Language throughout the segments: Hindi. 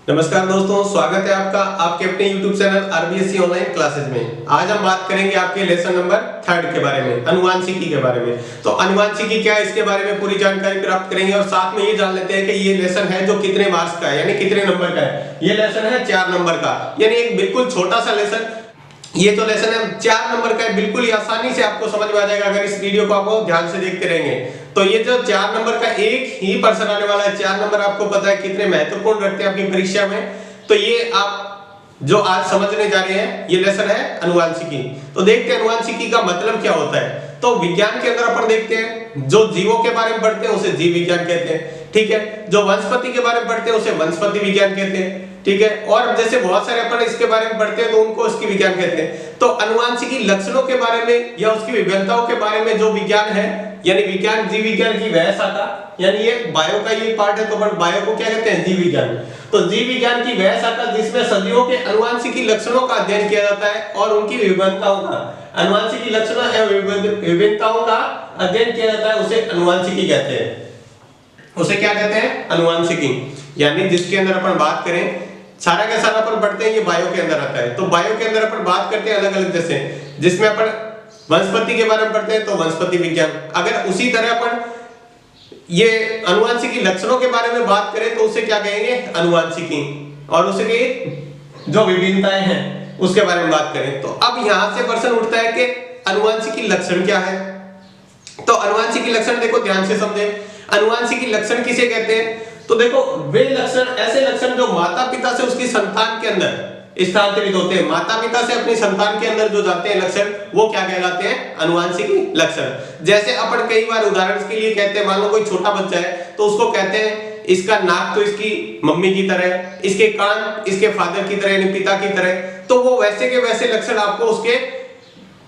नमस्कार दोस्तों, स्वागत है आपका आपके अपने YouTube channel RBSC online classes में। आज हम बात करेंगे आपके लेसन नंबर 3 के बारे में, अनुवांशिकी के बारे में। तो अनुवांशिकी क्या है, इसके बारे में पूरी जानकारी प्राप्त करेंगे और साथ में ये जान लेते हैं कि ये लेसन है जो कितने मार्क्स का है, यानी कितने नंबर का है। ये लेसन है 4 नंबर का, यानी एक बिल्कुल छोटा सा लेसन। ये जो लेसन है 4 नंबर का है, बिल्कुल ही आसानी से आपको समझ में आ जाएगा अगर इस वीडियो को आप ध्यान से देखते रहेंगे। तो ये जो 4 नंबर का एक ही पर्सन आने वाला है, 4 नंबर आपको पता है कितने महत्वपूर्ण रखते हैं आपकी परीक्षा में। तो ये आप जो आज समझने जा रहे हैं ये लेसन है अनुवांशिकी। तो देखते हैं अनुवांशिकी का मतलब क्या होता है। तो विज्ञान के अंदर अपन देखते हैं जो जीवों के बारे में पढ़ते हैं उसे जीव विज्ञान कहते हैं, ठीक है। जो वनस्पति के बारे में पढ़ते हैं उसे वनस्पति विज्ञान कहते हैं, ठीक है। और जैसे बहुत सारे अपन इसके बारे में पढ़ते हैं तो उनको उसकी विज्ञान कहते हैं। तो अनुवांशिकी लक्षणों के बारे में या उसकी विभिन्नताओं के बारे में जो विज्ञान है, यानी विज्ञान जीव विज्ञान की वह शाखा, यानी ये बायो का ये पार्ट है तो अपन बायो को क्या कहते हैं, जीव विज्ञान। तो जीव विज्ञान की वह शाखा जिसमें सजीवों के अनुवांशिकी लक्षणों का अध्ययन किया जाता है और उनकी विभिन्नताओं का, अनुवांशिकी लक्षणों एवं विभिन्नताओं का अध्ययन किया जाता है, उसे अनुवांशिकी कहते हैं। उसे क्या कहते हैं, अनुवांशिकी। यानी जिसके अंदर अपन बात करें सारा का सारा अपन पढ़ते हैं ये बायो के अंदर आता है। तो बायो के अंदर अपन बात करते हैं अलग अलग, जैसे जिसमें अपन वनस्पति के बारे में पढ़ते हैं तो वनस्पति विज्ञान। अगर उसी तरह अपन ये अनुवांशिकी लक्षणों के बारे में बात करें तो उसे क्या कहेंगे, अनुवांशिकी। और उसके जो विभिन्नताएं हैं उसके बारे में बात करें तो अब यहां से प्रश्न उठता है कि अनुवांशिकी लक्षण क्या है। तो अनुवांशिकी लक्षण देखो ध्यान से समझे, अनुवांशिकी लक्षण किसे कहते हैं। तो देखो वे लक्षण, ऐसे लक्षण जो माता पिता से उसकी संतान के अंदर स्थानांतरित होते हैं, माता पिता से अपनी संतान के अंदर जो जाते हैं लक्षण, वो क्या कहलाते हैं, अनुवांशिकी लक्षण। जैसे अपन कई बार उदाहरण के लिए कहते हैं, मान लो कोई छोटा बच्चा है तो उसको कहते हैं इसका नाक तो इसकी मम्मी की तरह, इसके कान इसके फादर की तरह यानी पिता की तरह। तो वो वैसे के वैसे लक्षण आपको उसके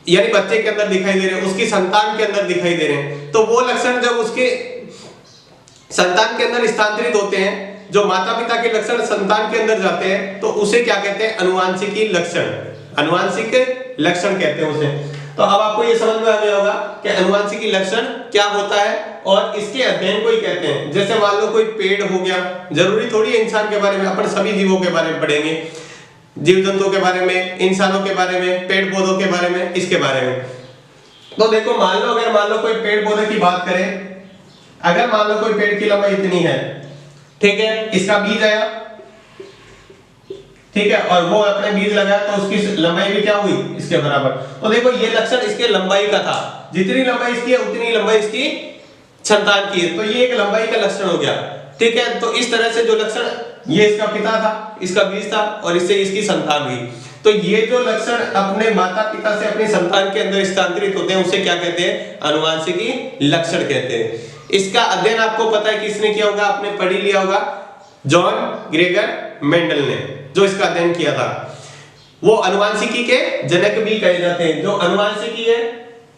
यानी बच्चे के अंदर दिखाई दे रहे हैं, उसकी संतान के अंदर दिखाई दे रहे हैं। तो वो लक्षण जब उसके संतान के अंदर स्थानांतरित होते हैं, जो माता पिता के लक्षण संतान के अंदर जाते हैं, तो उसे क्या कहते हैं, अनुवांशिकी लक्षण, अनुवांशिक लक्षण कहते हैं उसे। तो अब आपको ये समझ में आ गया होगा कि अनुवांशिकी लक्षण क्या होता है और इसके अध्ययन को ही कहते हैं। जैसे मान लो कोई पेड़ हो गया, जरूरी थोड़ी है इंसान के बारे में, अपन सभी जीवों के बारे में पढ़ेंगे, जीव जंतुओं के बारे में, इंसानों के बारे में, पेड़ पौधों के बारे में, इसके बारे में। तो देखो मान लो अगर मान लो कोई पेड़ पौधे की बात करें, अगर मान लो कोई पेड़ की लंबाई इतनी है, ठीक है, इसका बीज आया, ठीक है, और वो अपने बीज लगाया तो उसकी लंबाई भी क्या हुई, इसके बराबर। तो देखो ये लक्षण इसके लंबाई का था, जितनी लंबाई इसकी है उतनी लंबाई इसकी संतान की है। तो ये एक लंबाई का लक्षण हो गया, ठीक है। तो इस तरह से जो लक्षण, ये इसका पिता था, इसका बीज था और इससे इसकी संतान हुई। तो ये जो लक्षण अपने माता पिता से अपनी संतान के अंदर स्थानांतरित होते हैं उसे क्या कहते हैं, अनुवांशिकी लक्षण कहते हैं। इसका अध्ययन आपको पता है किसने किया होगा, आपने पढ़ ही लिया होगा, जॉन ग्रेगर मेंडल ने जो इसका अध्ययन किया था। वो अनुवांशिकी के जनक भी कहे जाते हैं। जो अनुवांशिकी है,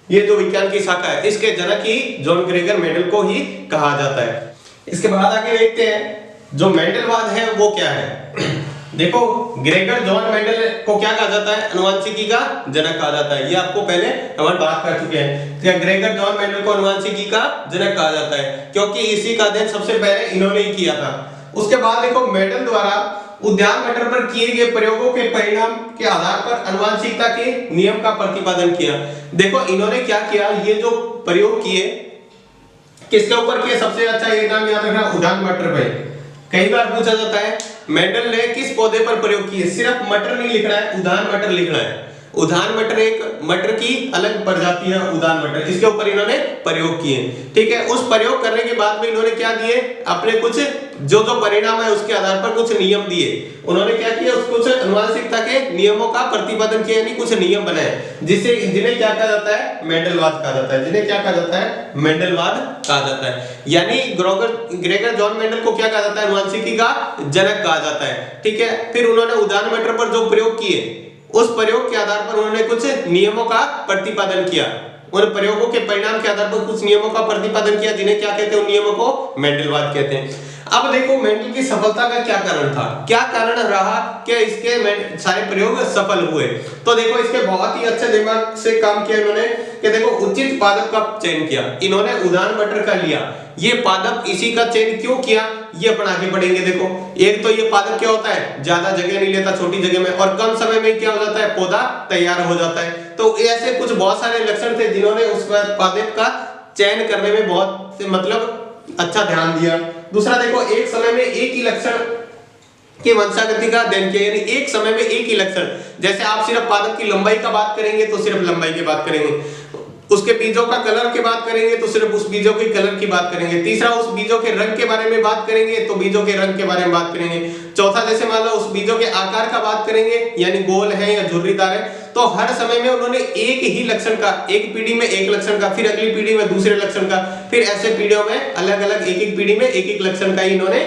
ये जो विज्ञान की शाखा है, इसके जनक ही जॉन ग्रेगर मेंडल को ही कहा जाता है। इसके बाद आगे देखते हैं जो मेंडलवाद है वो क्या है। देखो ग्रेगर जॉन मेंडल को क्या कहा जाता है, अनुवांशिकी का जनक कहा जाता है। ये आपको पहले हम बात कर चुके हैं कि ग्रेगर जॉन मेंडल को अनुवांशिकी का जनक कहा जाता है क्योंकि इसी का अध्ययन सबसे पहले इन्होंने ही किया था। उसके बाद देखो मेंडल द्वारा उद्यान मटर पर किए गए प्रयोगों के परिणाम के आधार पर अनुवांशिकता के नियम का प्रतिपादन किया। देखो इन्होंने क्या किया, ये जो प्रयोग किए किसके ऊपर किए, सबसे अच्छा ये नाम याद रखना, उद्यान मटर पे। कई बार पूछा जाता है मेंडल ने किस पौधे पर प्रयोग किए, सिर्फ मटर नहीं लिखना है, उद्यान मटर लिखना है। उद्यान मटर एक मटर की अलग प्रजाति है, उद्यान मटर, इसके ऊपर इन्होंने प्रयोग किए, ठीक है। उस प्रयोग करने के बाद में इन्होंने क्या दिए, अपने कुछ जो परिणाम है उसके आधार पर कुछ नियम दिए। उन्होंने क्या किया, कुछ अनुवांशिकता के नियमों का प्रतिपादन किया, यानी कुछ नियम बनाए जिसे जिन्हें क्या कहा जाता है, मेंडलवाद कहा जाता है। जिन्हें क्या कहा जाता है, मेंडलवाद कहा जाता है। यानी ग्रेगर जॉन मेंडल को क्या कहा जाता है, अनुवांशिकी का जनक कहा जाता है, ठीक है। फिर उन्होंने उद्यान मटर पर जो प्रयोग किए उस प्रयोग के आधार पर उन्होंने कुछ नियमों का प्रतिपादन किया। उन प्रयोगों के परिणाम के आधार पर कुछ नियमों का प्रतिपादन किया, जिन्हें क्या कहते हैं, उन नियमों को मेंडलवाद कहते हैं। अब देखो मेंडल की सफलता का क्या कारण था, क्या कारण रहा कि इसके सारे प्रयोग सफल हुए। तो देखो इसके बहुत ही अच्छे दिमाग से काम किया इन्होंने कि देखो उचित पादप का चयन किया। इन्होंने उदान मटर का लिया, ये पादप इसी का चयन क्यों किया ये अपन आगे पढ़ेंगे। देखो एक तो ये पादप क्या होता है, ज्यादा जगह नहीं लेता, छोटी जगह में, और कम समय में क्या हो जाता है, पौधा तैयार हो जाता है। तो ऐसे कुछ बहुत सारे लक्षण थे जिन्होंने उस पादप का चयन करने में बहुत मतलब अच्छा ध्यान दिया। दूसरा देखो एक समय में एक ही लक्षण की वंशागति का अध्ययन किया, यानी एक समय में एक ही लक्षण। जैसे आप सिर्फ पादप की लंबाई का बात करेंगे तो सिर्फ लंबाई की बात करेंगे, उसके बीजों का कलर की बात करेंगे तो सिर्फ उस बीजों के कलर की बात करेंगे। तीसरा उस बीजों के रंग के बारे में बात करेंगे तो बीजों के रंग के बारे में बात करेंगे। चौथा जैसे मान लो उस बीजों के आकार का बात करेंगे, यानी गोल है या झुर्रीदार है। तो हर समय में उन्होंने एक ही लक्षण का, एक पीढ़ी में एक लक्षण का, फिर अगली पीढ़ी में दूसरे लक्षण का, फिर ऐसे पीढ़ियों में अलग अलग एक एक पीढ़ी में एक एक लक्षण का इन्होंने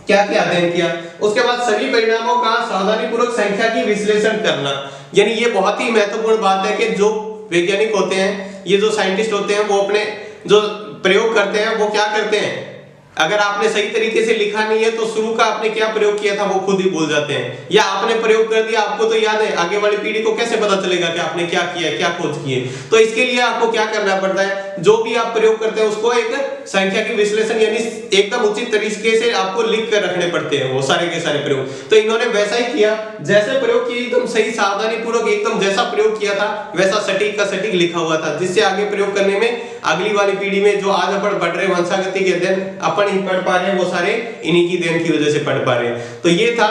क्या क्या अध्ययन किया। उसके बाद सभी परिणामों का सावधानीपूर्वक संख्या की विश्लेषण करना, यानी ये बहुत ही महत्वपूर्ण बात है कि जो वैज्ञानिक होते हैं, ये जो साइंटिस्ट होते हैं, वो अपने जो प्रयोग करते हैं वो क्या करते हैं, अगर आपने सही तरीके से लिखा नहीं है तो शुरू का आपने क्या प्रयोग किया था वो खुद ही भूल जाते हैं, या आपने प्रयोग कर दिया आपको तो याद है, आगे वाली पीढ़ी को कैसे पता चलेगा कि आपने क्या किया, क्या खोज की है। तो इसके लिए आपको क्या करना पड़ता है, जो भी आप प्रयोग करते हैं उसको एक संख्या की विश्लेषण यानी एकदम उचित तरीके से आपको लिख कर रखने पड़ते हैं वो सारे के सारे प्रयोग। तो इन्होंने वैसा ही किया, जैसे प्रयोग किए एकदम सही सावधानी पूर्वक एकदम जैसा प्रयोग किया था वैसा सटीक का सटीक लिखा हुआ था, जिससे आगे प्रयोग करने में अगली वाली पीढ़ी में जो आज अपन पढ़ रहे वंशागति के अध्ययन अपन ही पढ़ पा रहे हैं वो सारे इन्हीं की देन की वजह से पढ़ पा रहे हैं। तो ये था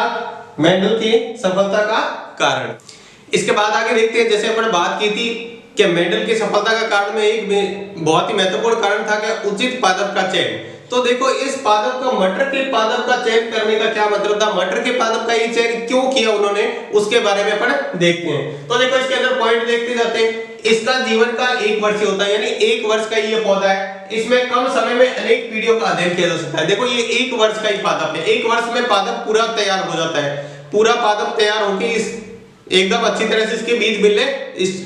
मेंडल की सफलता का कारण। इसके बाद आगे देखते हैं, जैसे अपन बात की थी कि मेंडल की सफलता का कारण में एक बहुत ही महत्वपूर्ण कारण था कि उचित पादप का चयन। तो देखो इस पादप का, मटर के पादप का चयन करने का क्या मतलब था, मटर के पादप का ये चयन क्यों किया उन्होंने, उसके बारे में अपन देखते हैं। तो देखो इसके अंदर पॉइंट देखते जाते हैं। इसका जीवन काल 1 वर्ष होता है, यानी 1 वर्ष का ये पौधा है, इसमें कम समय में अनेक पीढ़ियों का अध्ययन किया जा सकता है। देखो ये 1 वर्ष का ही पादप है, 1 वर्ष में पादप पूरा तैयार हो जाता है, पूरा पादप तैयार होकर इस एकदम अच्छी तरह से इसके बीज मिलने, इस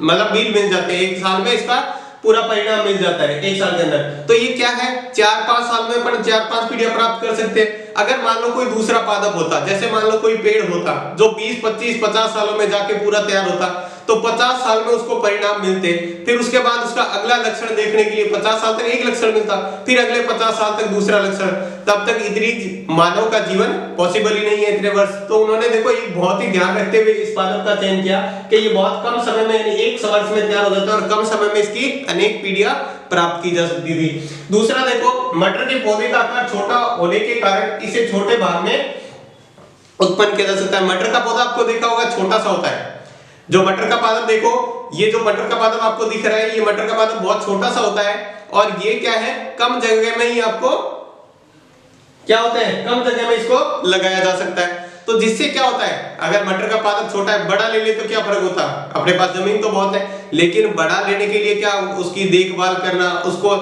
मतलब बीज मिल जाते हैं, 1 साल में इसका पूरा परिणाम मिल जाता है 1 साल के अंदर। तो ये क्या है, 4-5 साल में अपन 4-5 पीढ़ियां प्राप्त कर सकते हैं। अगर मान लो कोई दूसरा पादप होता, जैसे मान लो कोई पेड़ होता जो 20-25-50 सालों में जाके पूरा तैयार होता, तो 50 साल में उसको परिणाम मिलते, फिर उसके बाद उसका अगला लक्षण देखने के लिए 50 साल तक एक लक्षण मिलता, फिर अगले 50 साल तक दूसरा लक्षण, तब तक इतनी मानव का जीवन पॉसिबल ही नहीं है इतने वर्ष। तो उन्होंने देखो ये बहुत ही ध्यान रखते हुए इस पादप का चयन किया कि ये बहुत कम समय में यानी 1 वर्ष में तैयार हो जाता है और कम समय में इसकी अनेक पीढ़ियां प्राप्त की जा सकती थी। दूसरा देखो मटर के पौधे का आकार छोटा होने के कारण इसे छोटे भाग में उत्पन्न किया जा सकता है। मटर का पौधा आपको देखा होगा छोटा सा होता है, जो मटर का पादप देखो, ये जो मटर का पादप आपको दिख रहा है ये मटर का पादप बहुत छोटा सा होता है, और ये क्या है, कम जगह में ही आपको क्या होता है, कम जगह में इसको लगाया जा सकता है। तो जिससे क्या होता है, अगर मटर का पादप छोटा है, बड़ा ले ले तो क्या फर्क होता, अपने पास जमीन तो बहुत है, लेकिन बड़ा लेने के लिए क्या, उसकी देखभाल करना, उसको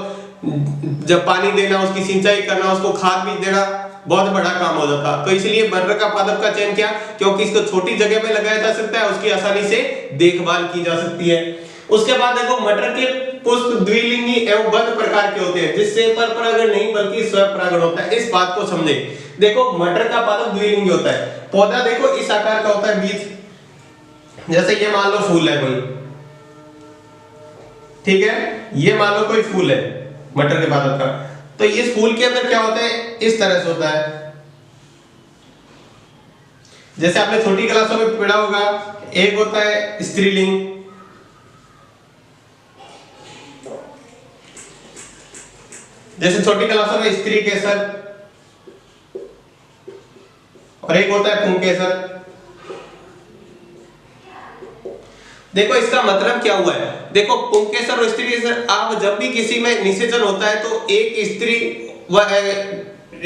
जब पानी देना, उसकी सिंचाई करना, उसको खाद बीज देना, बहुत बड़ा काम हो जाता। तो इसलिए मटर का पादप का चयन किया, क्योंकि इसको छोटी जगह में लगाया जा सकता है, उसकी आसानी से देखभाल की जा सकती है। उसके बाद देखो मटर के पुष्प द्विलिंगी एवं बंद प्रकार के होते हैं, जिससे पर परागण नहीं बल्कि स्वपरागण होता है। इस बात को समझे, देखो मटर का पादप द्विलिंगी होता है, पौधा देखो इस आकार का होता है, बीज जैसे ये मान लो फूल है कोई, ठीक है, ये मान लो कोई फूल है मटर के पादप का, तो इस फूल के अंदर क्या होता है, इस तरह से होता है, जैसे आपने छोटी क्लासों में पढ़ा होगा, एक होता है स्त्रीलिंग, जैसे छोटी क्लासों में स्त्री केसर, और एक होता है पुंकेसर। देखो इसका मतलब क्या हुआ है, देखो पुंकेसर और स्त्री केसर, आप जब भी किसी में निषेचन होता है तो एक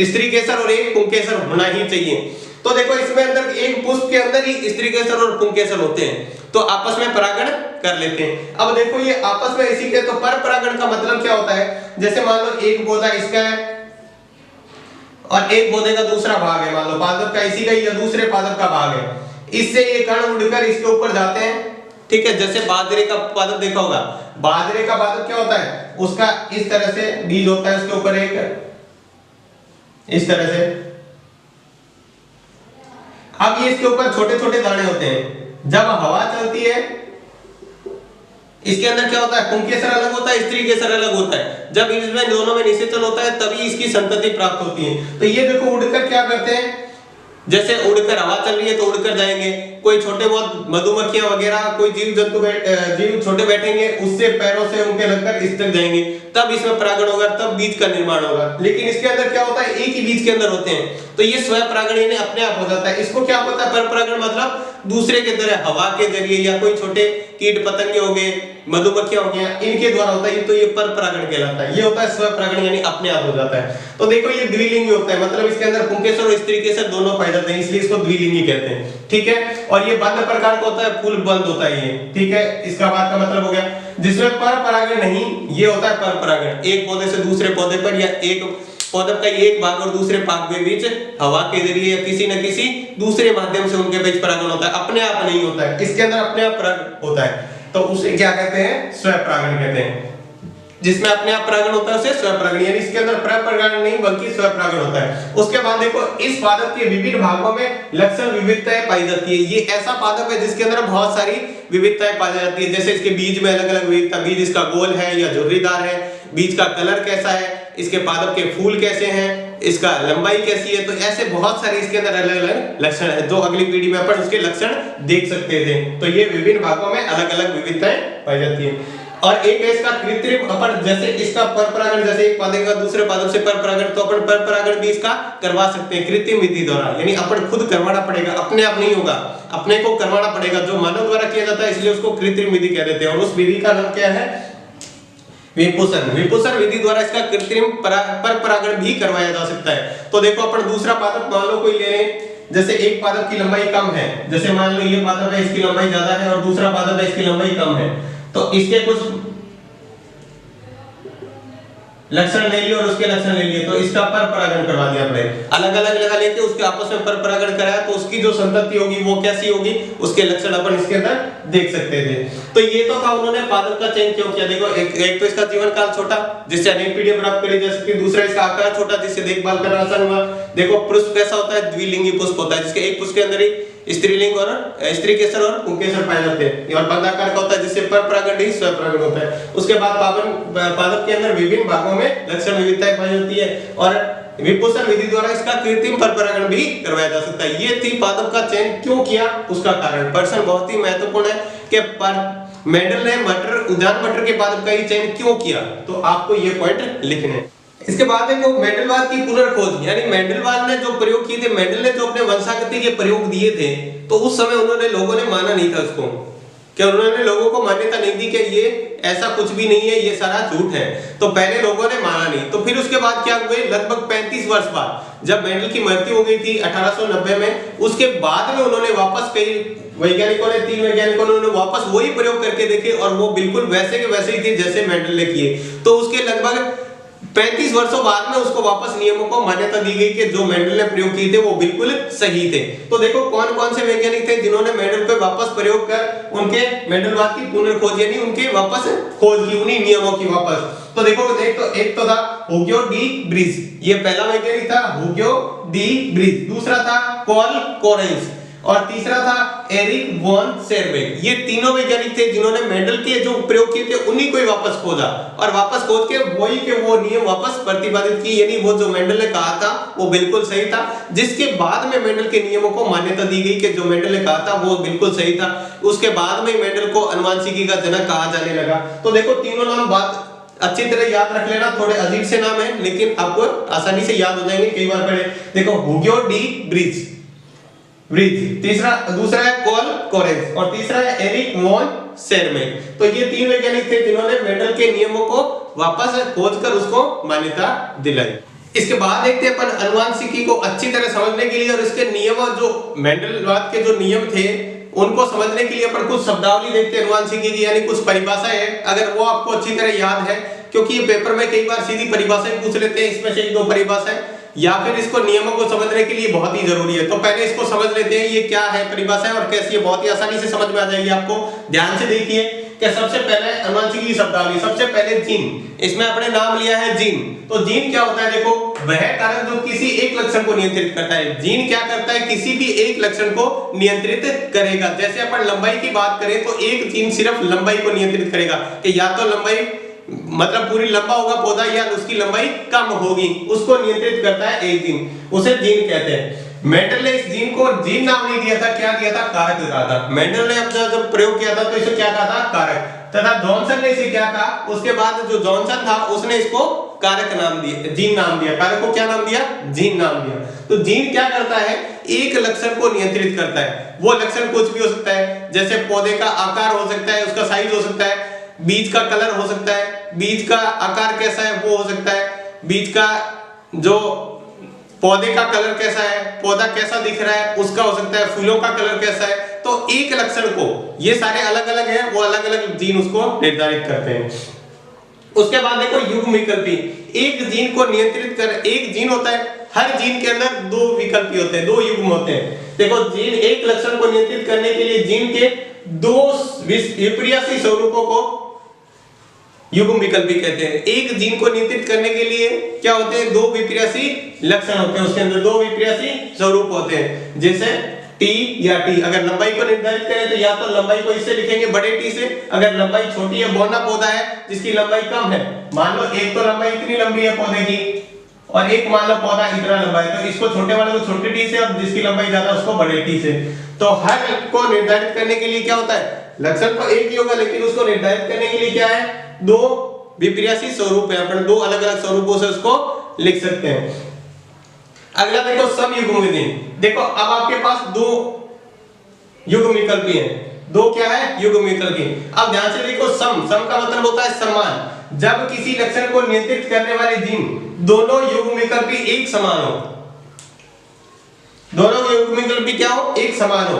स्त्री केसर और एक पुंकेसर होना ही चाहिए। तो देखो इसमें अंदर एक पुष्प के अंदर ही स्त्री केसर और पुंकेसर होते हैं, तो आपस में परागण कर लेते हैं। अब देखो ये आपस में इसी के, तो पर परागण का मतलब क्या होता है, जैसे मान लो एक पौधा इसका है और एक पौधे का दूसरा भाग है, मान लो पादप का इसी का या दूसरे पादप का भाग है, इससे ये कण उड़कर इसके ऊपर जाते हैं, ठीक है। जैसे बाजरे का पादप देखा होगा, बाजरे का पादप क्या होता है, उसका इस तरह से बीज होता है, उसके ऊपर एक इस तरह से। अब ये इसके ऊपर छोटे छोटे दाने होते हैं। जब हवा चलती है इसके अंदर क्या होता है, पुंकेसर अलग होता है, स्त्री केसर अलग होता है। जब इसमें दोनों में निषेचन होता है तभी इसकी संतति प्राप्त होती है। तो ये देखो उड़कर क्या करते हैं, जैसे उड़कर हवा चल रही है तो उड़कर जाएंगे। कोई छोटे बहुत मधुमक्खियां वगैरह कोई जीव जंतु जीव छोटे बैठेंगे, उससे पैरों से उनके लगकर इस तक जाएंगे, तब इसमें परागण होगा, तब बीज का निर्माण होगा। लेकिन इसके अंदर क्या होता है, एक ही बीज के अंदर होते हैं, तो ये स्वयं परागण यानी अपने आप हो जाता है। इसको क्या होता है, पर परागण मतलब दूसरे के तरह हवा के जरिए या कोई छोटे कीट पतंगे हो गए, मधुमक्खियां हो गया, इनके द्वारा होता है, तो ये पर परागण कहलाता है। ये होता है स्वयं परागण यानी अपने आप हो जाता है। तो देखो ये द्विलिंगी होता है, मतलब इसके अंदर पुंकेसर और स्त्री केसर दोनों पाए जाते हैं, इसलिए इसको द्विलिंगी कहते हैं। ठीक है, और ये बंद प्रकार का होता है, फूल बंद होता है ये। ठीक है, इसका बात का मतलब हो गया। जिसमें पर परागण नहीं, ये होता है पर परागण, एक पौधे से दूसरे पौधे पर या एक पौधे का एक भाग और दूसरे भाग के बीच हवा के जरिए या किसी न किसी दूसरे माध्यम से उनके बीच परागण होता है, अपने आप नहीं होता है। इसके अंदर अपने आप परागण होता है, तो उसे क्या कहते हैं, स्वयं परागण कहते हैं। जिसमें अपने आप परागण होता है उसे स्वयं परागण, यानी इसके अंदर पर परागण नहीं बल्कि स्वयं परागण होता है। उसके बाद देखो इस पादप के विभिन्न भागों में लक्षण विविधताएं पाई जाती है। ये ऐसा पादप है जिसके अंदर बहुत सारी विविधताएं पाई जाती है। जैसे इसके बीज में अलग अलग विविधता, बीज इसका गोल है या झुर्रीदार है, बीज का कलर कैसा है, इसके पादप के फूल कैसे हैं, इसका लंबाई कैसी है, तो ऐसे बहुत सारे इसके अंदर अलग अलग लक्षण है, जो अगली पीढ़ी में अपन उसके लक्षण देख सकते थे। तो ये विभिन्न भागों में अलग अलग विविधताएं पाई जाती है। और एक है इसका कृत्रिम, अपन जैसे इसका पर परागण, जैसे एक पादप का दूसरे पादप से पर परागण, तो अपन पर परागण भी इसका करवा सकते हैं कृत्रिम विधि द्वारा, यानी अपन खुद करवाना पड़ेगा, अपने आप नहीं होगा, अपने को करवाना पड़ेगा। जो मानव द्वारा किया जाता है इसलिए उसको कृत्रिम विधि कह देते हैं। और उस विधि का नाम क्या है, विपुसन। विपुसन विधि द्वारा इसका कृत्रिम पर परागण भी करवाया जा सकता है। तो देखो अपन दूसरा पादप मान लो कोई ले लें, जैसे एक पादप की लंबाई कम है, जैसे मान लो ये पादप है इसकी लंबाई ज्यादा है और दूसरा पादप है इसकी लंबाई कम है, तो इसके कुछ लक्षण ले लिए और उसके लक्षण ले लिए, तो इसका पर परागण करवा दिया आपने, अलग अलग लगा लेके उसके आपस में पर परागण कराया, तो उसकी जो संतति होगी वो कैसी होगी, उसके लक्षण अपन इसके अंदर देख सकते थे। तो ये तो था उन्होंने पादप का चयन क्यों किया। देखो एक तो इसका जीवन काल छोटा जिससे अनेक पीढ़ियां प्राप्त करी जा सकती, दूसरा इसका आकार छोटा जिससे देखभाल करना आसान हुआ। देखो पुष्प कैसा होता है, द्विलिंगी पुष्प होता है, जिसके एक पुष्प के अंदर ही स्त्रीलिंग और स्त्री केसर और पुंकेसर पाए जाते हैं। और बंधाकार का होता है जिससे पर परागण नहीं स्वयं परागण होता है। उसके बाद पादप के अंदर विभिन्न भागों में लक्षण विविधताएं पाई जाती है और विपुसन विधि द्वारा इसका कृत्रिम पर परागण भी करवाया जा सकता है। ये थी पादप का चयन क्यों किया, उसका कारण। प्रश्न बहुत ही महत्वपूर्ण है कि मेंडल ने उद्यान मटर के पादप का ही चयन क्यों किया, तो आपको ये पॉइंट लिखने हैं। इसके बाद में वो मेंडलवाद की पुनर्खोज, यानी मेंडलवाद ने जो प्रयोग किए थे, मेंडल ने जो अपने वंशागति के प्रयोग दिए थे, तो उस समय उन्होंने लोगों ने माना नहीं था उसको, क्या उन्होंने लोगों को मान्यता नहीं दी कि ये ऐसा कुछ भी नहीं है, ये सारा झूठ है। तो पहले लोगों ने माना नहीं, तो फिर उसके बाद क्या हुए, लगभग 35 वर्ष बाद जब मेंडल की मृत्यु हो गई थी 1890 में, उसके बाद में उन्होंने वापस कई वैज्ञानिकों ने, 3 वैज्ञानिकों ने वापस वही प्रयोग करके देखे और वो बिल्कुल वैसे के वैसे ही थे जैसे मेंडल ने किए। तो उसके लगभग 35 वर्षों बाद में उसको वापस नियमों को मान्यता दी गई कि जो मेंडल ने प्रयोग किए थे वो बिल्कुल सही थे। तो देखो कौन कौन से वैज्ञानिक थे जिन्होंने मेंडल पे वापस प्रयोग कर उनके मेंडलवाद की पुनर्खोज यानी उनके वापस खोज की, उन्हीं नियमों की वापस। तो देखो एक तो था हुगो डी ब्रिज, ये पहला वैज्ञानिक था हुगो डी ब्रिज, दूसरा था कार्ल कोरेंस और तीसरा था एरिक वॉन शेरबेक। ये तीनों वैज्ञानिक थे जिन्होंने मेंडल के जो प्रयोग किए थे उन्हीं को ही वापस खोजा और वापस खोज के वही के वो नियम वापस प्रतिपादित की, यानी वो जो मेंडल ने कहा था वो बिल्कुल सही था। जिसके बाद में मेंडल के नियमों को मान्यता दी गई कि जो मेंडल ने कहा था वो बिल्कुल सही था। उसके बाद में मेंडल को अनुवांशिकी का जनक कहा जाने लगा। तो देखो तीनों नाम बात अच्छी तरह याद रख लेना, थोड़े अजीब से नाम है लेकिन आपको आसानी से याद हो जाएंगे, कई बार पढ़े। देखो हुगो डी ब्रिज, दूसरा है कार्ल कोरेंस और तीसरा है एरिक वॉन शेरबेक। तो ये 3 वैज्ञानिक थे जिन्होंने मेंडल के नियमों को वापस खोजकर उसको मान्यता दिलाई। इसके बाद देखते हैं अपन अनुवांशिकी को अच्छी तरह समझने के लिए और इसके नियम और जो मेंडलवाद के जो नियम थे उनको समझने के लिए अपन कुछ शब्दावली देखते हैं अनुवांशिकी की, यानी कुछ परिभाषाएं हैं। अगर वो आपको अच्छी तरह याद है, क्योंकि ये पेपर में कई बार सीधी परिभाषाएं पूछ लेते हैं, इसमें से 1-2 परिभाषाएं या फिर इसको नियमों को समझने के लिए बहुत ही जरूरी है। तो पहले इसको समझ लेते हैं ये क्या है परिभाषाएं और कैसी है, बहुत ही आसानी से समझ में आ जाएगी आपको। ध्यान से देखिए कि सबसे पहले अनुवांशिकी की शब्दावली, सबसे पहले जीन, इसमें अपने नाम लिया है जीन। तो जीन क्या होता है, देखो वह कारक जो किसी एक लक्षण को नियंत्रित करता है। जीन क्या करता है, किसी भी एक लक्षण को नियंत्रित करेगा। जैसे अपन लंबाई की बात करें तो एक जीन सिर्फ लंबाई को नियंत्रित करेगा कि या तो लंबाई मतलब पूरी लंबा होगा पौधा या उसकी लंबाई कम होगी, उसको नियंत्रित करता है एक जीन, उसे जीन कहते हैं। मेंडल ने इस जीन को जीन नाम नहीं दिया था, क्या दिया था, कारक दिया था। मेंडल ने अपना जब प्रयोग किया था तो इसे क्या कहा था, कारक, तथा जॉनसन ने इसे क्या कहा, उसके बाद जो जॉनसन था उसने इसको कारक नाम दिया, जीन नाम दिया। कारक को क्या नाम दिया, जीन नाम दिया। तो जीन क्या करता है, एक लक्षण को नियंत्रित करता है। वो लक्षण कुछ भी हो सकता है, जैसे पौधे का आकार हो सकता है, उसका साइज हो सकता है, बीज का कलर हो सकता है, बीज का आकार कैसा है वो हो सकता है, बीज का जो पौधे का कलर कैसा है, पौधा कैसा दिख रहा है उसका हो सकता है, फूलों का कलर कैसा है। तो एक लक्षण को, ये सारे अलग अलग हैं, वो अलग अलग जीन उसको निर्धारित करते हैं। उसके बाद देखो युग्म विकल्पी, एक जीन को नियंत्रित कर, एक जीन होता है, हर जीन के अंदर दो विकल्पी होते हैं, दो युग्म होते हैं। देखो जीन एक लक्षण को नियंत्रित करने के लिए जीन के दो विपर्यासी स्वरूपों को युग्म विकल्पी कहते हैं। एक जीन को नियंत्रित करने के लिए क्या होते हैं, दो विपर्यासी लक्षण होते हैं, उसके अंदर दो विपर्यासी स्वरूप होते हैं। जैसे टी या टी, अगर लंबाई को निर्धारित करें तो या तो लंबाई को इससे लिखेंगे बड़े टी से, अगर लंबाई छोटी है, बौना पौधा है जिसकी लंबाई कम है, मान लो एक तो लंबाई इतनी लंबी है पौधे की और एक मान लो पौधा इतना लंबा है, तो इसको छोटे वाले को छोटे टी से और जिसकी लंबाई ज्यादा उसको बड़े टी से। तो हर को निर्धारित करने के लिए क्या होता है, लक्षण तो एक ही होगा लेकिन उसको निर्धारित करने के लिए क्या है, दो विपर्यासी स्वरूप है, अपन दो अलग अलग स्वरूपों से उसको लिख सकते हैं। अगला देखो समयुग्म विधि। देखो अब आपके पास दो युग्म विकल्पी हैं, दो क्या है, युग्म विकल्पी। अब ध्यान से देखो, सम का मतलब होता है समान। जब किसी लक्षण को नियंत्रित करने वाले जीन दोनों युग्म विकल्पी एक समान हो, दोनों युग्म विकल्पी क्या हो, एक समान हो,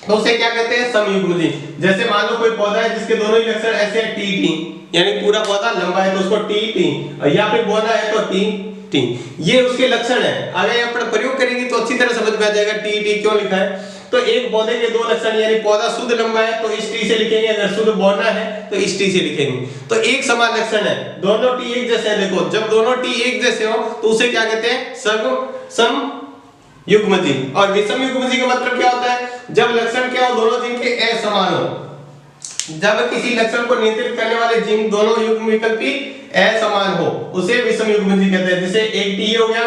तो उसे क्या कहते हैं, समयुग्म विधि। जैसे मान लो कोई पौधा है जिसके दोनों ही लक्षण ऐसे है, टी टी, यानी पूरा पौधा लंबा है तो उसको टी टी, और या फिर बौना है तो टी टी, ये उसके लक्षण है। अगर अपन प्रयोग करेंगे तो अच्छी तरह समझ में आ जाएगा टी टी क्यों लिखा है। तो एक पौधे के दो लक्षण, यानी पौधा शुद्ध लंबा है तो इस टी से लिखेंगे, अगर शुद्ध बौना है तो इस टी से लिखेंगे। तो एक समान लक्षण है, दोनों टी एक जैसे हैं। देखो जब दोनों टी एक जैसे हो तो उसे क्या कहते हैं, सम युग्मजी। और विषम युग्मजी का मतलब क्या होता है, जब लक्षण क्या हो, दोनों जीन के असमान हो। जब किसी लक्षण को नियंत्रित करने वाले जीन दोनों युग्म विकल्पी असमान हो उसे विषम युग्मजी कहते हैं। जैसे एक टी हो गया,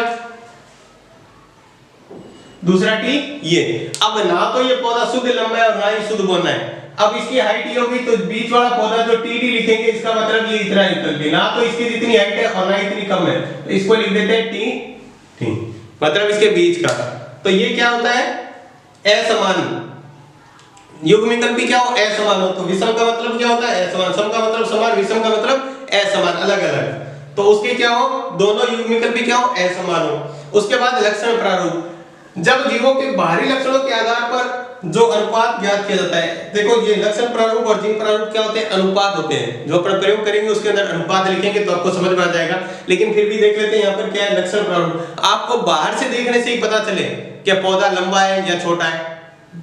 दूसरा टी ये। अब ना तो ये पौधा शुद्ध लंबा है और ना ही शुद्ध बौना है। अब इसकी हाइट ये होगी तो बीच वाला पौधा जो टी टी लिखेंगे इसका मतलब ये इतना विकल्पी, ना तो इसकी जितनी हाइट है और ना इतनी कम है, तो इसको लिख देते हैं टी टी, मतलब इसके बीच का। तो ये क्या होता है, असमान। युग्म विकल्पी क्या हो, असमान हो। तो विषम का मतलब क्या होता है, असमान। सम का मतलब समान, विषम का मतलब असमान, अलग अलग। तो उसके क्या हो, दोनों युग्म विकल्पी क्या हो, असमान हो। उसके बाद लक्षण प्रारूप, जब जीवों के बाहरी लक्षणों के आधार पर जो अनुपात ज्ञात किया जाता है। देखो ये लक्षण प्रारूप और जीन प्रारूप क्या होते हैं, अनुपात होते हैं। जो अपन प्रयोग करेंगे उसके अंदर अनुपात लिखेंगे तो आपको समझ में आ जाएगा, लेकिन फिर भी देख लेते हैं यहाँ पर क्या है, लक्षण प्रारूप। आपको बाहर से देखने से ही पता चले कि पौधा लंबा है या छोटा है,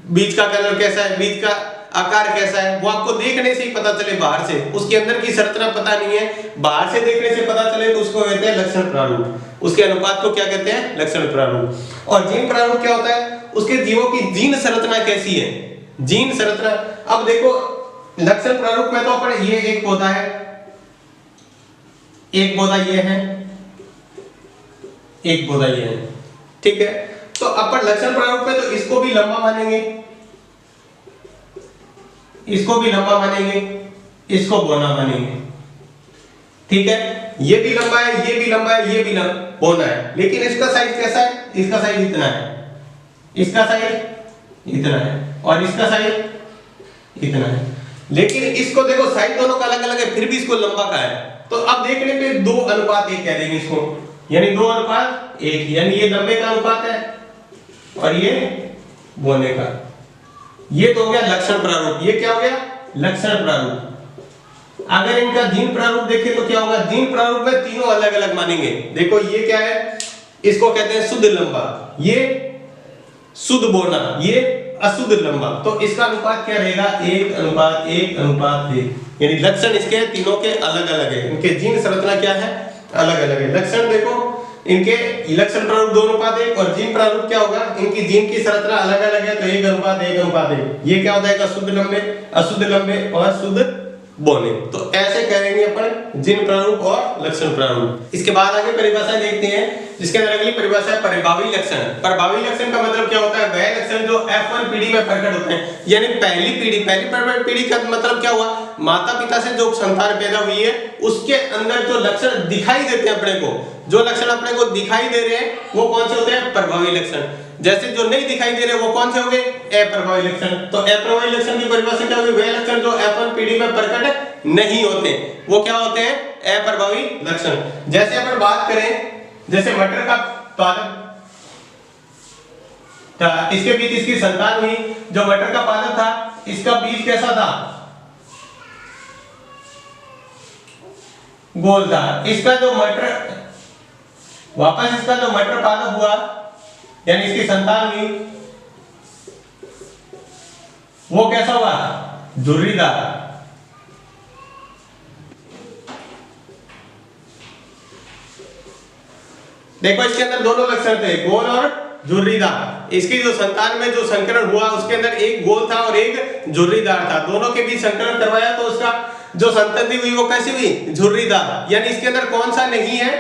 बीज का कलर कैसा है, बीज का आकार कैसा है, वो आपको देखने से ही पता चले बाहर से, उसके अंदर की संरचना पता नहीं है, बाहर से देखने से पता चले तो उसको कहते हैं लक्षण प्रारूप। उसके अनुपात को क्या कहते हैं, लक्षण प्रारूप। और जीन प्रारूप क्या होता है, उसके जीवों की जीन संरचना कैसी है, जीन संरचना। अब देखो लक्षण प्रारूप में तो अपन ये एक पौधा है, एक पौधा ये है, एक पौधा ये है, ठीक है। तो अपन लक्षण प्रारूप में तो इसको भी लंबा मानेंगे, इसको भी लंबा मानेंगे, इसको बौना मानेंगे, ठीक है। ये भी लंबा है, ये भी लंबा है, ये भी बौना है, लेकिन इसका साइज कैसा है, इसका साइज इतना है, इसका साइज इतना है और इसका साइज इतना है। लेकिन इसको देखो साइज दोनों का अलग अलग है, फिर भी इसको लंबा का है। तो अब देखने पे 2 अनुपात 1 कह देंगे इसको, यानी 2 अनुपात 1, यानी ये लंबे का अनुपात है और ये बौने का। ये तो हो गया लक्षण प्रारूप। ये क्या हो गया, लक्षण प्रारूप। अगर इनका जीन प्रारूप देखें तो क्या होगा, जीन प्रारूप में तीनों अलग अलग मानेंगे। देखो ये क्या है, इसको कहते हैं शुद्ध लंबा, ये शुद्ध बौना, ये अशुद्ध लंबा। तो इसका अनुपात क्या रहेगा, 1:1:1, यानी लक्षण इसके तीनों के अलग अलग है, इनके जीन संरचना क्या है, अलग अलग है। लक्षण देखो इनके लक्षण प्रारूप 2:1 और जीन प्रारूप क्या होगा, इनकी जीन की संरचना अलग अलग है तो 1:1:1। ये क्या होता है, शुद्ध लंबे, अशुद्ध लंबे और शुद्ध बौने। तो ऐसे करेंगे अपन जीन प्रारूप और लक्षण प्रारूप। इसके बाद आगे परिभाषा देखते हैं, जिसके अंदर अगली परिभाषा है परिभावी लक्षण। परिभावी लक्षण का मतलब क्या होता है, वह लक्षण जो F1 पीढ़ी में प्रकट होते हैं, यानी पहली पीढ़ी का मतलब क्या हुआ, माता पिता से जो संतान पैदा हुई है उसके अंदर जो लक्षण दिखाई देते हैं अपने को, जो लक्षण अपने को दिखाई दे रहे हैं वो कौन से होते हैं, प्रभावी लक्षण। जैसे जो नहीं दिखाई दे रहे वो कौन से हो गए, अप्रभावी लक्षण। तो अप्रभावी लक्षण की परिभाषा क्या होगी, वे लक्षण जो F1 पीढ़ी में प्रकट नहीं होते वो क्या होते हैं, अप्रभावी लक्षण। जैसे अपन बात करें, जैसे मटर का पादप था, इसके बीच इसकी संतान हुई, जो मटर का पादप था इसका बीज कैसा था, गोल था। इसका जो मटर वापस इसका जो मटर पादप हुआ यानी इसकी संतान हुई वो कैसा हुआ, झुर्रीदार। देखो इसके अंदर दोनों लक्षण थे, गोल और झुर्रीदार। इसकी जो संतान में जो संकरण हुआ उसके अंदर एक गोल था और एक झुर्रीदार था, दोनों के बीच संकरण करवाया तो उसका जो संतति हुई वो कैसी हुई, झुर्रीदार। यानी इसके अंदर कौन सा नहीं है,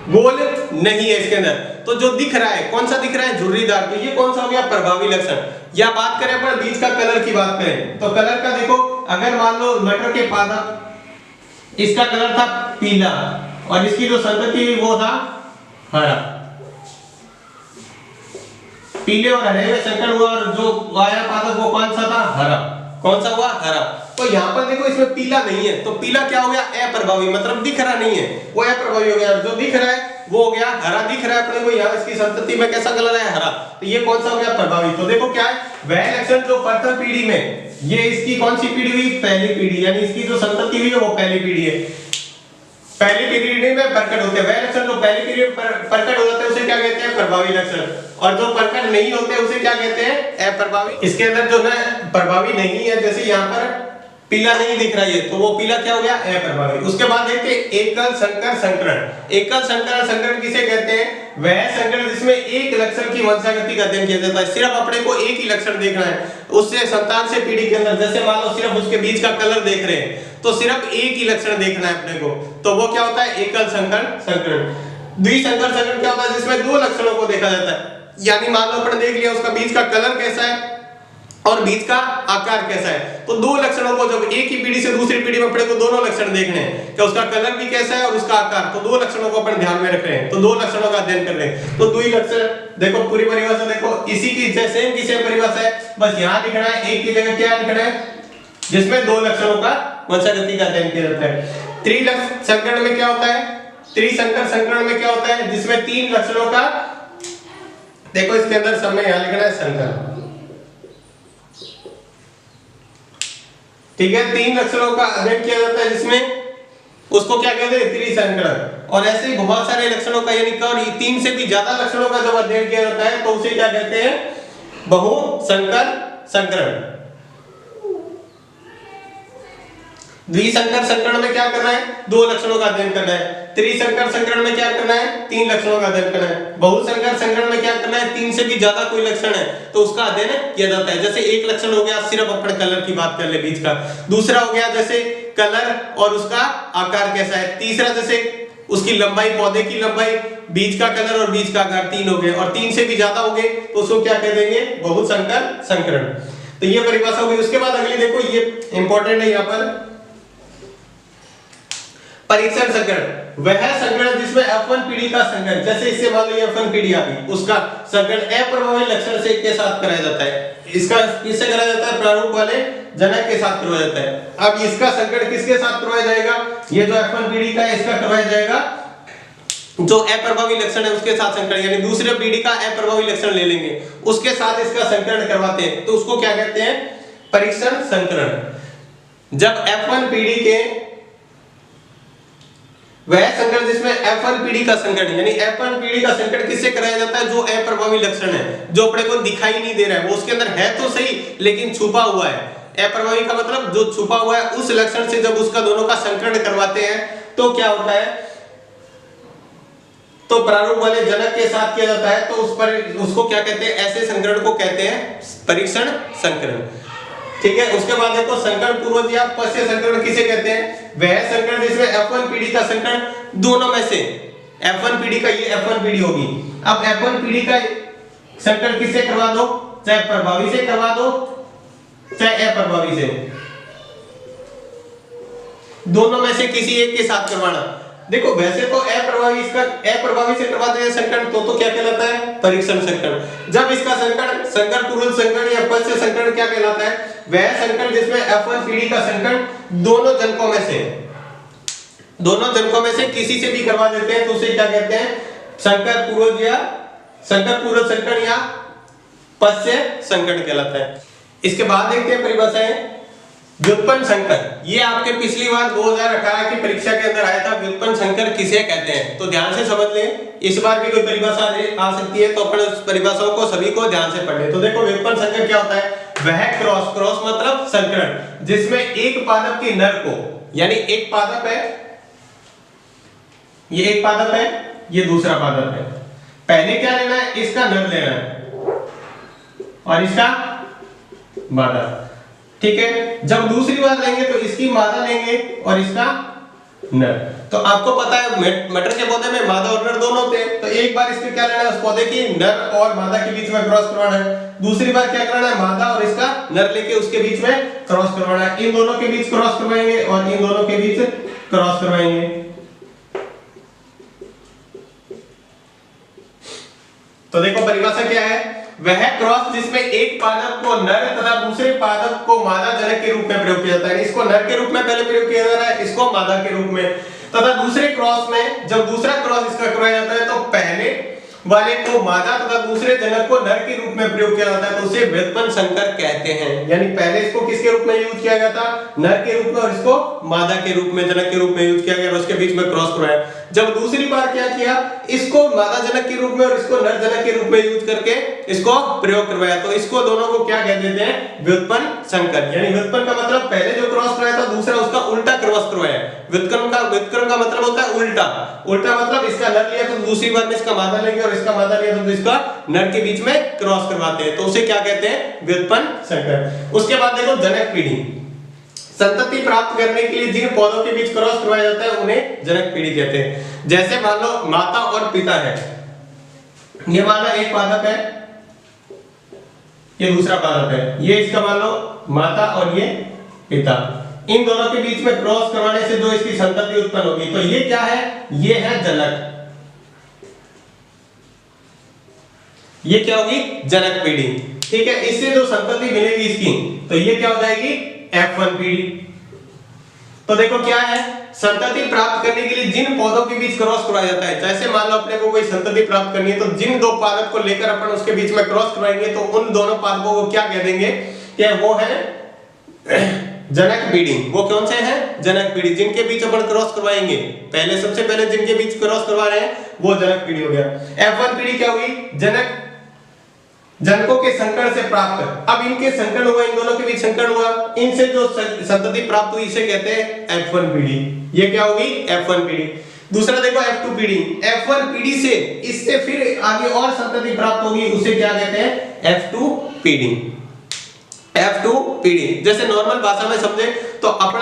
गोल नहीं है इसके अंदर। तो जो दिख रहा है कौन सा दिख रहा है, झुर्रीदार। तो ये कौन सा हो गया, प्रभावी लक्षण। या बात करें अपन बीज का कलर की बात करें तो कलर का देखो, अगर मान लो मटर के पादप इसका कलर था पीला और इसकी जो संतति हुई वो था हरा, पीले और हरे में संकरण हुआ और जो आया पादप वो कौन सा था, हरा। कौन सा हुआ, हरा। तो यहाँ पर देखो इसमें पीला नहीं है तो पीला क्या हो गया, अप्रभावी, मतलब दिख रहा नहीं है, वो अप्रभावी हो गया। जो दिख रहा है वो हो गया हरा, दिख रहा है अपने को यहाँ इसकी संतति में कैसा कलर है, हरा। तो ये कौन सा हो गया, प्रभावी। तो देखो क्या है, वह लक्षण जो प्रथम पीढ़ी में, ये इसकी कौन सी पीढ़ी हुई, पहली पीढ़ी, यानी इसकी जो संतति हुई है वो पहली पीढ़ी है, पहली पीढ़ी में प्रकट होते हैं। वह लक्षण जो पहली पीढ़ी में प्रकट हो जाते हैं उसे क्या कहते हैं, प्रभावी लक्षण। और जो प्रकट नहीं होते उसे क्या कहते हैं, अप्रभावी। इसके अंदर जो है प्रभावी नहीं है, जैसे यहाँ पर पीला नहीं दिख रहा है तो वो पीला क्या हो गया, अप्रभावी। उसके बाद देखते हैं एकल संकर संकरण। एकल संकर संकरण किसे कहते हैं, वह संकरण जिसमें एक लक्षण की वंशागति का अध्ययन किया जाता है। सिर्फ अपने को एक ही लक्षण देखना है, उससे संतान से पीढ़ी के अंदर, जैसे मान लो सिर्फ उसके बीज का कलर देख रहे हैं तो सिर्फ एक ही लक्षण देखना है अपने को, तो वो क्या होता है, एकल संकर संकरण। द्विसंकर संकरण क्या होता है, जिसमें दो लक्षणों को देखा जाता है। यानी मान लो अपन देख लिया उसका बीज का कलर कैसा है और बीज का आकार कैसा है, तो दो लक्षणों को जब एक ही पीढ़ी से दूसरी पीढ़ी में अपने को दोनों लक्षण देखने हैं कि उसका कलर भी कैसा है और उसका आकार, तो दो लक्षणों को अपन ध्यान में रख रहे हैं, तो दो लक्षणों का अध्ययन कर रहे हैं। तो द्वि लक्षण देखो, पूरी परिभाषा देखो, इसी की सेम की सेम परिभाषा है, बस यहाँ लिखना है एक की जगह क्या लिखना है, जिसमें दो लक्षणों का वंशागति का अध्ययन किया जाता है। त्रिलक्षण संकरण में क्या होता है, त्रिसंकर संकरण में क्या होता है, जिसमें तीन लक्षणों का, देखो इसके अंदर सब में यहाँ लिखना है संकर, ठीक है, तीन लक्षणों का अध्ययन किया जाता है, जिसमें उसको क्या कहते हैं, त्रिसंकरण। और ऐसे ही बहुत सारे लक्षणों का, यानी और तीन से भी ज्यादा लक्षणों का जब अध्ययन किया जाता है तो उसे क्या कहते हैं, बहुसंकर संकरण। द्विसंकर संकरण में क्या करना है, दो लक्षणों का अध्ययन करना है। त्रिसंकर संकरण में क्या करना है, तीन लक्षणों का अध्ययन करना है। बहुसंकर संकरण में क्या करना है, तीन से भी ज्यादा कोई लक्षण है तो उसका अध्ययन किया जाता है। जैसे एक लक्षण हो गया, सिर्फ अपने कलर की बात कर ले बीज का। दूसरा हो गया जैसे कलर और उसका आकार कैसा है। तीसरा जैसे उसकी लंबाई, पौधे की लंबाई, बीज का कलर और बीज का आकार, तीन हो गए। और तीन से भी ज्यादा हो गए तो उसको क्या कह देंगे, बहुसंकर संकरण। तो ये परिभाषा हो गई। उसके बाद अगली देखो, ये इंपॉर्टेंट है यहाँ पर, परीक्षण संकरण। वह संकरण जिसमें F1 पीढ़ी का संकरण, जैसे इससे मान लो F1 पीढ़ी आ गई, उसका संकरण अप्रभावी लक्षण से के साथ कराया जाता है। इसका किससे कराया जाता है, प्रारूप वाले जनक के साथ करवाया जाता है। अब इसका संकरण किसके साथ करवाया जाएगा, ये जो F1 पीढ़ी का है इसका करवाया जाएगा जो अप्रभावी लक्षण है उसके साथ संकरण, यानी दूसरे पीढ़ी का अप्रभावी लक्षण ले लेंगे, उसके साथ इसका संकरण करवाते हैं, तो उसको क्या कहते हैं, परीक्षण संकरण। जब F1 पीढ़ी के वह संकरण जिसमें F1 पीढ़ी का संकरण, यानी F1 पीढ़ी का संकरण किससे कराया जाता है, जो अप्रभावी लक्षण है, जो अपने को दिखाई नहीं दे रहा है, वो उसके अंदर है तो सही लेकिन छुपा हुआ है। अप्रभावी का मतलब जो छुपा हुआ है, उस लक्षण से जब उसका दोनों का संकरण करवाते हैं तो क्या होता है, तो प्रारूप वाले जनक के साथ किया जाता है, तो उस पर उसको क्या कहते हैं, ऐसे संकरण को कहते हैं परीक्षण संकरण। ठीक है, उसके बाद देखो संकरण पूर्वज या पश्य संकरण किसे कहते हैं, वह संकरण जिसमें F1 पीढ़ी का संकरण दोनों में से F1 पीढ़ी का, ये F1 पीढ़ी होगी। अब F1 पीढ़ी का संकरण किससे करवा दो, चाहे प्रभावी से करवा दो चाहे अप्रभावी से, दोनों में से किसी एक के साथ करवाना। देखो वैसे तो अप्रभावी से करवा दे संकरण तो क्या कहलाता है, परीक्षण संकरण। जब इसका संकरण संकर पूर्वज संकरण या पश्य संकरण क्या कहलाता है, वह संकरण जिसमें F1 पीढ़ी का संकरण दोनों जनकों में से किसी से भी करवा देते हैं तो उसे क्या कहते हैं, संकर पूर्वज संकरण या पश्य संकरण कहलाता है। इसके बाद देखते हैं परिभाषाएं। व्युत्पन्न संकर, ये आपके पिछली बार 2018 की परीक्षा के अंदर आया था, व्युत्पन्न संकर किसे कहते हैं, तो ध्यान से समझ लें। इस बार भी कोई परिभाषा आ सकती है तो अपन उस परिभाषाओं को सभी को ध्यान से पढ़ लें। तो देखो व्युत्पन्न संकर क्या होता है, वह क्रॉस मतलब संकरण जिसमें एक पादप की नर को, यानी एक पादप है, ये एक पादप है, ये दूसरा पादप है, पहले क्या लेना है, इसका नर लेना है और इसका मादा। ठीक है, जब दूसरी बार लेंगे तो इसकी मादा लेंगे और इसका नर। तो आपको पता है मटर के पौधे में मादा और नर दोनों होते हैं, तो एक बार इसके क्या लेना है, उस पौधे की नर और मादा के बीच में क्रॉस करवाना है, दूसरी बार क्या करना है, मादा और इसका नर लेके उसके बीच में क्रॉस करवाना है। इन दोनों के बीच क्रॉस करवाएंगे और इन दोनों के बीच क्रॉस करवाएंगे। तो देखो परिभाषा क्या है, वह क्रॉस जिसमें एक पादप को नर तथा दूसरे पादप को मादा जनक के रूप में प्रयोग किया जाता है। इसको नर के रूप में पहले प्रयोग किया जा रहा है, इसको मादा के रूप में, तथा दूसरे क्रॉस में जब दूसरा क्रॉस इसका करवाया जाता है तो पहले वाले को मादा तथा दूसरे जनक को नर के रूप में प्रयोग किया जाता है, तो उसे व्युत्पन्न संकर कहते हैं। यानी पहले इसको किसके रूप में यूज किया गया था, नर के रूप में, और इसको मादा के रूप में, जनक के रूप में यूज किया गया और उसके बीच में क्रॉस करवाया। जब दूसरी बार क्या किया, इसको मादा जनक के रूप में और इसको नर जनक के रूप में यूज करके इसको प्रयोग करवाया, तो इसको दोनों को क्या कह देते हैं, व्युत्पन्न संकर। यानी व्युत्पन्न का मतलब पहले जो क्रॉस करवाया था दूसरा उसका उल्टा क्रॉस करवाया। व्युत्क्रम का मतलब होता है उल्टा मतलब इसका नर लिया तो दूसरी बार में इसका मादा लेंगे और इसका मादा लिया तो इसका नर के बीच में क्रॉस करवाते हैं, तो उसे क्या कहते हैं, व्युत्पन्न संकर। उसके बाद देखो जनक पीढ़ी, संतति प्राप्त करने के लिए जिन पौधों के बीच क्रॉस करवाया जाता है उन्हें जनक पीढ़ी कहते हैं। जैसे मान लो माता और पिता है, ये मान लो एक पादप है, ये दूसरा पादप है, ये इसका मान लो माता और ये पिता, इन दोनों के बीच में क्रॉस करवाने से जो इसकी संतति उत्पन्न होगी, तो ये क्या है, ये है जनक, ये क्या होगी, जनक पीढ़ी। ठीक है, इससे जो संतति मिलेगी इसकी, तो ये क्या हो जाएगी, F1 पीढ़ी। तो देखो क्या है, संतति प्राप्त करने के लिए जिन पौधों के बीच क्रॉस करवाया जाता है, जैसे मान लो अपने को कोई संतति प्राप्त करनी है तो जिन दो पादप को लेकर अपन उसके बीच में क्रॉस करवाएंगे तो उन दोनों पादपों को क्या कह देंगे, क्या वो है जनक पीढ़ी। वो कौन से हैं, जनक पीढ़ी, जिनके बीच अपन क्रॉस करवाएंगे, पहले सबसे पहले जिनके बीच क्रॉस करवा रहे हैं वो जनक पीढ़ी हो गया। F1 पीढ़ी क्या हुई, जनकों के संकरण से प्राप्त। अब इनके संकरण हुआ, इन दोनों के बीच संकरण हुआ, इनसे जो संतति प्राप्त हुई इसे कहते हैं F1 पीढ़ी। ये क्या होगी, F1 पीढ़ी। दूसरा देखो F2 पीढ़ी, F1 पीढ़ी से इससे फिर आगे और संतति प्राप्त होगी, उसे क्या कहते हैं, F2 पीढ़ी। F2 पीढ़ी जैसे नॉर्मल भाषा में समझे तो अपना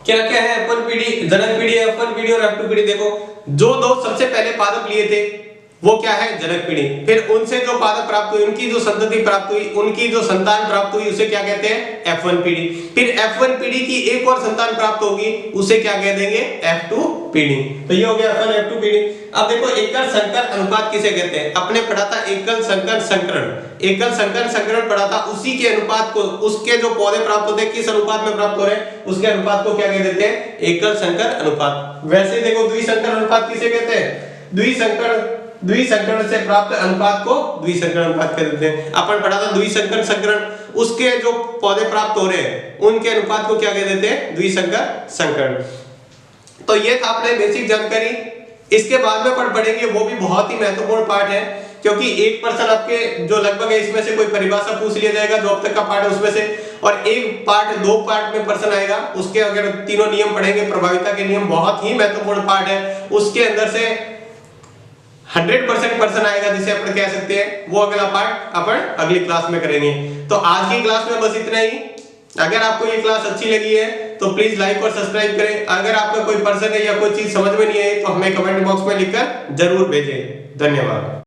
क्या क्या है, F1 पीढ़ी, जनक पीढ़ी, F1 पीढ़ी और F2 पीढ़ी। देखो जो दो सबसे पहले पादप लिए थे वो क्या है, जनक पीढ़ी, फिर उनसे जो पादप प्राप्त हुई, उनकी जो संतति प्राप्त हुई, उनकी जो संतान प्राप्त हुई उसे क्या कहते हैं, F1 पीढ़ी। फिर F1 पीढ़ी की एक और संतान प्राप्त होगी उसे क्या कह देंगे, F2 पीढ़ी। तो ये हो गया F1 F2 पीढ़ी। अब देखो एकल संकर अनुपात किसे कहते हैं, अपने पढ़ा था एकल संकर संकरण, एकल संकर संकरण पढ़ा था, उसी के अनुपात को, उसके जो पौधे प्राप्त होते हैं किस अनुपात में प्राप्त हो रहे हैं उसके अनुपात को क्या कह देते हैं, एकल संकर अनुपात। वैसे देखो द्विसंकर अनुपात किसे कहते हैं, द्विसंकरण से प्राप्त अनुपात को द्विसंकर अनुपात कह देते हैं। अपन पढ़ा था द्विसंकर संकरण, उसके जो पौधे प्राप्त हो रहे हैं उनके अनुपात को क्या कह देते हैं, द्विसंकर संकरण। तो ये था अपने बेसिक जानकारी। इसके बाद में पढ़ेंगे, वो भी बहुत ही महत्वपूर्ण पार्ट है, क्योंकि 1% आपके जो लगभग है इसमें से कोई परिभाषा पूछ लिया जाएगा जो अब तक का पार्ट है उसमें से, और एक पार्ट 2 पार्ट में प्रश्न आएगा, उसके अगर तीनों नियम पढ़ेंगे, प्रभाविता के नियम बहुत ही महत्वपूर्ण पार्ट है, उसके अंदर से 100% पर्सन आएगा जिसे अपन कह सकते हैं, वो अगला पार्ट अपन अगली क्लास में करेंगे। तो आज की क्लास में बस इतना ही। अगर आपको ये क्लास अच्छी लगी है तो प्लीज लाइक और सब्सक्राइब करें। अगर आपका कोई पर्सन है या कोई चीज समझ में नहीं आई तो हमें कमेंट बॉक्स में लिखकर जरूर भेजें। धन्यवाद।